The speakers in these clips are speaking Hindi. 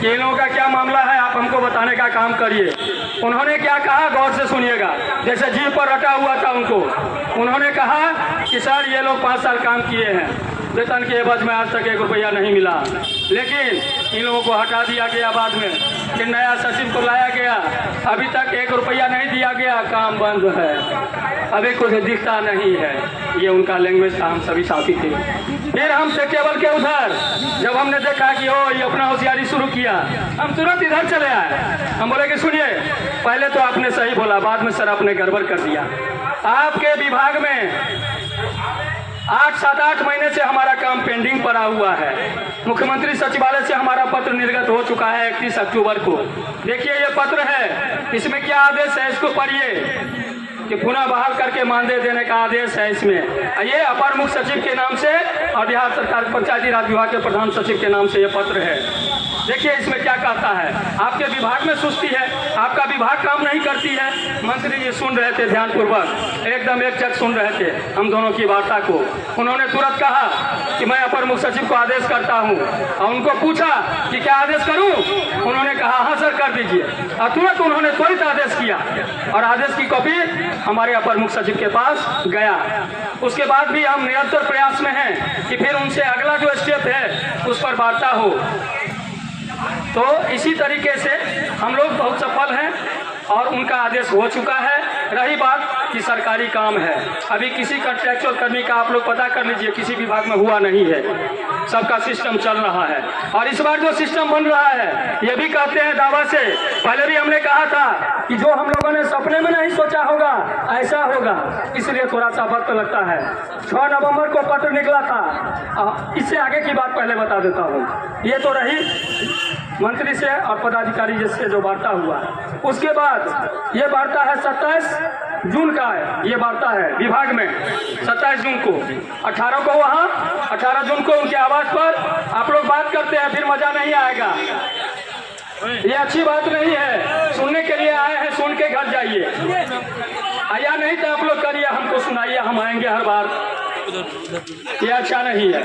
कि इन लोगों का क्या मामला है, आप हमको बताने का काम करिए। उन्होंने क्या कहा, गौर से सुनिएगा। जैसे जीव पर रटा हुआ था उनको, उन्होंने कहा कि सर ये लोग 5 साल काम किए हैं, वेतन के एवज में आज तक 1 रुपया नहीं मिला। लेकिन इन लोगों को हटा दिया गया बाद में, कि नया सचिव को लाया गया, अभी तक 1 रुपया नहीं दिया गया, काम बंद है, अभी कुछ दिखता नहीं है। ये उनका लैंग्वेज था, हम सभी साथी थे। फिर हम से केवल के उधर जब हमने देखा कि हो ये अपना होशियारी शुरू किया, हम तुरंत इधर चले आए। हम बोले कि सुनिए, पहले तो आपने सही बोला, बाद में सर आपने गड़बड़ कर दिया। आपके विभाग में 7-8 महीने से हमारा काम पेंडिंग पड़ा हुआ है। मुख्यमंत्री सचिवालय से हमारा पत्र निर्गत हो चुका है 31 अक्टूबर को। देखिए ये पत्र है, इसमें क्या आदेश है इसको पढ़िए, कि पुनः बहाल करके मानदेय देने का आदेश है इसमें। ये अपर मुख्य सचिव के नाम से और बिहार सरकार पंचायती राज विभाग के प्रधान सचिव के नाम से ये पत्र है। देखिए इसमें क्या कहता है, आपके विभाग में सुस्ती है, आपका विभाग काम नहीं करती है। मंत्री जी सुन रहे थे ध्यानपूर्वक, एकदम एक चक सुन रहे थे हम दोनों की वार्ता को। उन्होंने तुरंत कहा कि मैं अपर मुख्य सचिव को आदेश करता हूं, और उनको पूछा कि क्या आदेश करूं। उन्होंने कहा हाँ सर कर दीजिए, और तुरंत उन्होंने त्वरित आदेश किया, और आदेश की कॉपी हमारे अपर मुख्य सचिव के पास गया। उसके बाद भी हम निरंतर प्रयास में हैं कि फिर उनसे अगला जो स्टेप है उस पर वार्ता हो। तो इसी तरीके से हम लोग बहुत सफल हैं, और उनका आदेश हो चुका है। रही बात कि सरकारी काम है, अभी किसी कॉन्ट्रैक्चुअल कर्मी का आप लोग पता कर लीजिए, किसी विभाग में हुआ नहीं है, सबका सिस्टम चल रहा है। और इस बार जो सिस्टम बन रहा है, ये भी कहते हैं दावा से, पहले भी हमने कहा था कि जो हम लोगों ने सपने में नहीं सोचा होगा ऐसा होगा, इसलिए थोड़ा सा वक्त लगता है। 6 नवंबर को पत्र निकला था। इससे आगे की बात पहले बता देता हूँ। ये तो रही मंत्री से और पदाधिकारी जिससे जो वार्ता हुआ। उसके बाद ये वार्ता है 27 जून का है, ये वार्ता है विभाग में 27 जून को। 18 को वहाँ, 18 जून को उनके आवास पर आप लोग बात करते हैं, फिर मजा नहीं आएगा। ये अच्छी बात नहीं है, सुनने के लिए आए हैं, सुन के घर जाइए। आया नहीं तो आप लोग करिए, हमको सुनाइए, हम आएंगे हर बार। ये अच्छा नहीं है।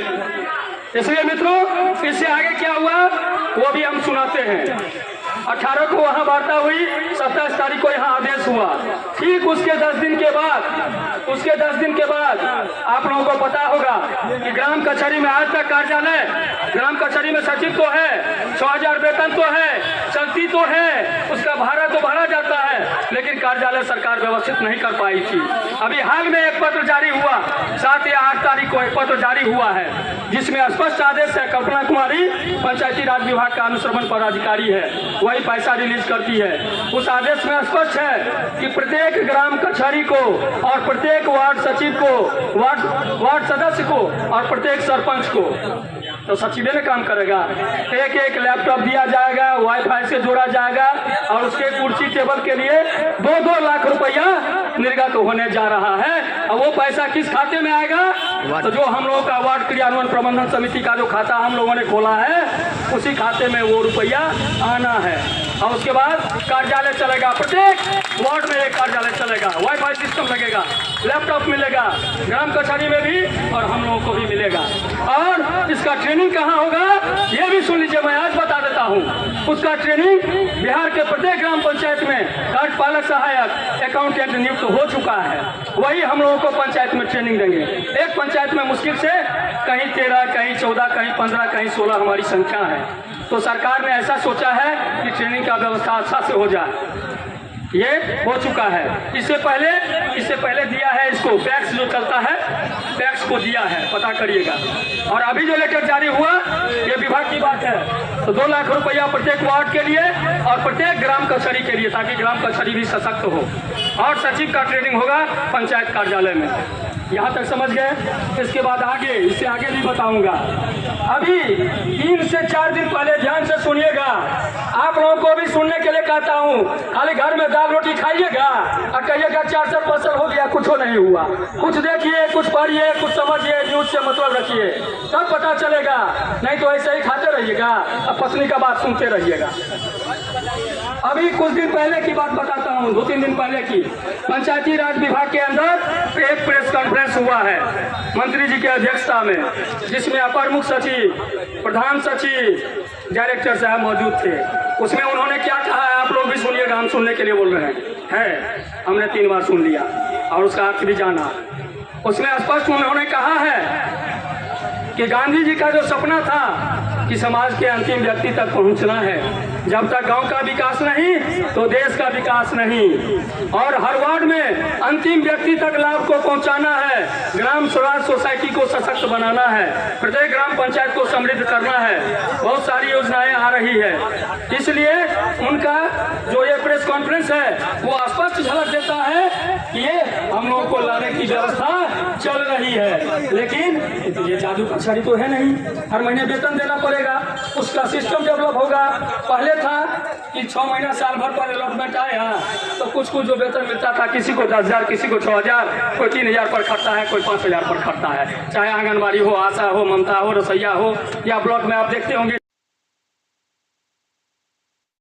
इसलिए मित्रों, इससे आगे क्या हुआ वो भी हम सुनाते हैं। 18 को वहाँ वार्ता हुई, 27 तारीख को यहाँ आदेश हुआ। ठीक उसके 10 दिन के बाद आप लोगों को पता होगा कि ग्राम कचहरी में आज तक कार्यालय, ग्राम कचहरी में सचिव तो है, 6000 वेतन तो है, चलती तो है, उसका भाड़ा तो भरा जाता है, लेकिन कार्यालय सरकार व्यवस्थित नहीं कर पाई थी। अभी हाल में एक पत्र जारी हुआ, 7 या 8 तारीख को एक पत्र जारी हुआ है, जिसमें स्पष्ट आदेश है। कल्पना कुमारी पंचायती राज विभाग का अनुश्रवण पदाधिकारी है, वही पैसा रिलीज करती है। उस आदेश में स्पष्ट है कि प्रत्येक ग्राम कचहरी को और प्रत्येक वार्ड सचिव को, वार्ड सदस्य को और प्रत्येक सरपंच को, तो सचिव ने काम करेगा, एक लैपटॉप दिया जाएगा, वाईफाई से जोड़ा जाएगा, और उसके कुर्सी टेबल के लिए 2-2 लाख रुपया निर्गत होने जा रहा है। और वो पैसा किस खाते में आएगा, तो जो हम लोगों का वार्ड क्रियान्वयन प्रबंधन समिति का जो खाता हम लोगों ने खोला है, उसी खाते में वो रुपया आना है। और उसके बाद कार्यालय चलेगा, प्रत्येक वार्ड में एक कार्यालय चलेगा, वाईफाई सिस्टम लगेगा, लैपटॉप मिलेगा, ग्राम कचहरी में भी और हम लोगों को भी मिलेगा। और इसका ट्रेनिंग कहाँ होगा ये भी सुन लीजिए, मैं आज बता देता हूँ। उसका ट्रेनिंग बिहार के प्रत्येक ग्राम पंचायत में कार्यपालक सहायक अकाउंटेंट नियुक्त हो चुका है, वही हम लोगों को पंचायत में ट्रेनिंग देंगे। एक पंचायत में मुश्किल से कहीं 13, कहीं 14, कहीं 15, कहीं 16 हमारी संख्या है। तो सरकार ने ऐसा सोचा है कि ट्रेनिंग का व्यवस्था अच्छा से हो जाए, ये हो चुका है। इससे पहले दिया है इसको, पैक्स जो चलता है, पैक्स को दिया है, पता करिएगा। और अभी जो लेटर जारी हुआ, ये विभाग की बात है, तो 2 लाख रुपया प्रत्येक वार्ड के लिए और प्रत्येक ग्राम कचहरी के लिए, ताकि ग्राम कचहरी भी सशक्त हो। और सचिव का ट्रेनिंग होगा पंचायत कार्यालय में। यहाँ तक समझ गए। इसके बाद आगे, इससे आगे भी बताऊंगा। अभी 3 से 4 दिन पहले ध्यान से सुनिएगा, आप लोगों को भी सुनने के लिए कहता हूँ। खाली घर में दाल रोटी खाइएगा और कहिएगा 4 साल 5 साल हो गया, कुछ नहीं हुआ। कुछ देखिए, कुछ पढ़िए, कुछ समझिए, न्यूज से मतलब रखिए, तब पता चलेगा। नहीं तो ऐसे ही खाते रहिएगा और पत्नी का बात सुनते रहिएगा। अभी कुछ दिन पहले की बात बताता हूँ, 2-3 दिन पहले की। पंचायती राज विभाग के अंदर एक प्रेस कॉन्फ्रेंस हुआ है मंत्री जी की अध्यक्षता में, जिसमें अपर मुख्य सचिव, प्रधान सचिव, डायरेक्टर साहब मौजूद थे। उसमें उन्होंने क्या कहा है आप लोग भी सुनिएगा, हम सुनने के लिए बोल रहे हैं। हमने 3 बार सुन लिया और उसका अर्थ भी जाना। उसमें स्पष्ट उन्होंने कहा है कि गांधी जी का जो सपना था कि समाज के अंतिम व्यक्ति तक पहुंचना है, जब तक गांव का विकास नहीं तो देश का विकास नहीं, और हर वार्ड में अंतिम व्यक्ति तक लाभ को पहुंचाना है, ग्राम स्वराज सोसाइटी को सशक्त बनाना है, प्रत्येक ग्राम पंचायत को समृद्ध करना है। बहुत सारी योजनाएं आ रही है, इसलिए उनका जो ये प्रेस कॉन्फ्रेंस है वो स्पष्ट झलक देता है कि ये हम लोगों को लाने की व्यवस्था चल रही है। लेकिन ये जादू का छड़ी तो है नहीं, हर महीने वेतन देना पड़ेगा, उसका सिस्टम डेवलप होगा। पहले था कि 6 महीना साल भर पर अलॉटमेंट आया तो कुछ जो वेतन मिलता था, किसी को 10,000, किसी को 6,000, कोई 3,000 पर खटता है, कोई 5,000 पर खटता है। चाहे आंगनबाड़ी हो, आशा हो, ममता हो, रसोईया हो, या ब्लॉक में आप देखते होंगे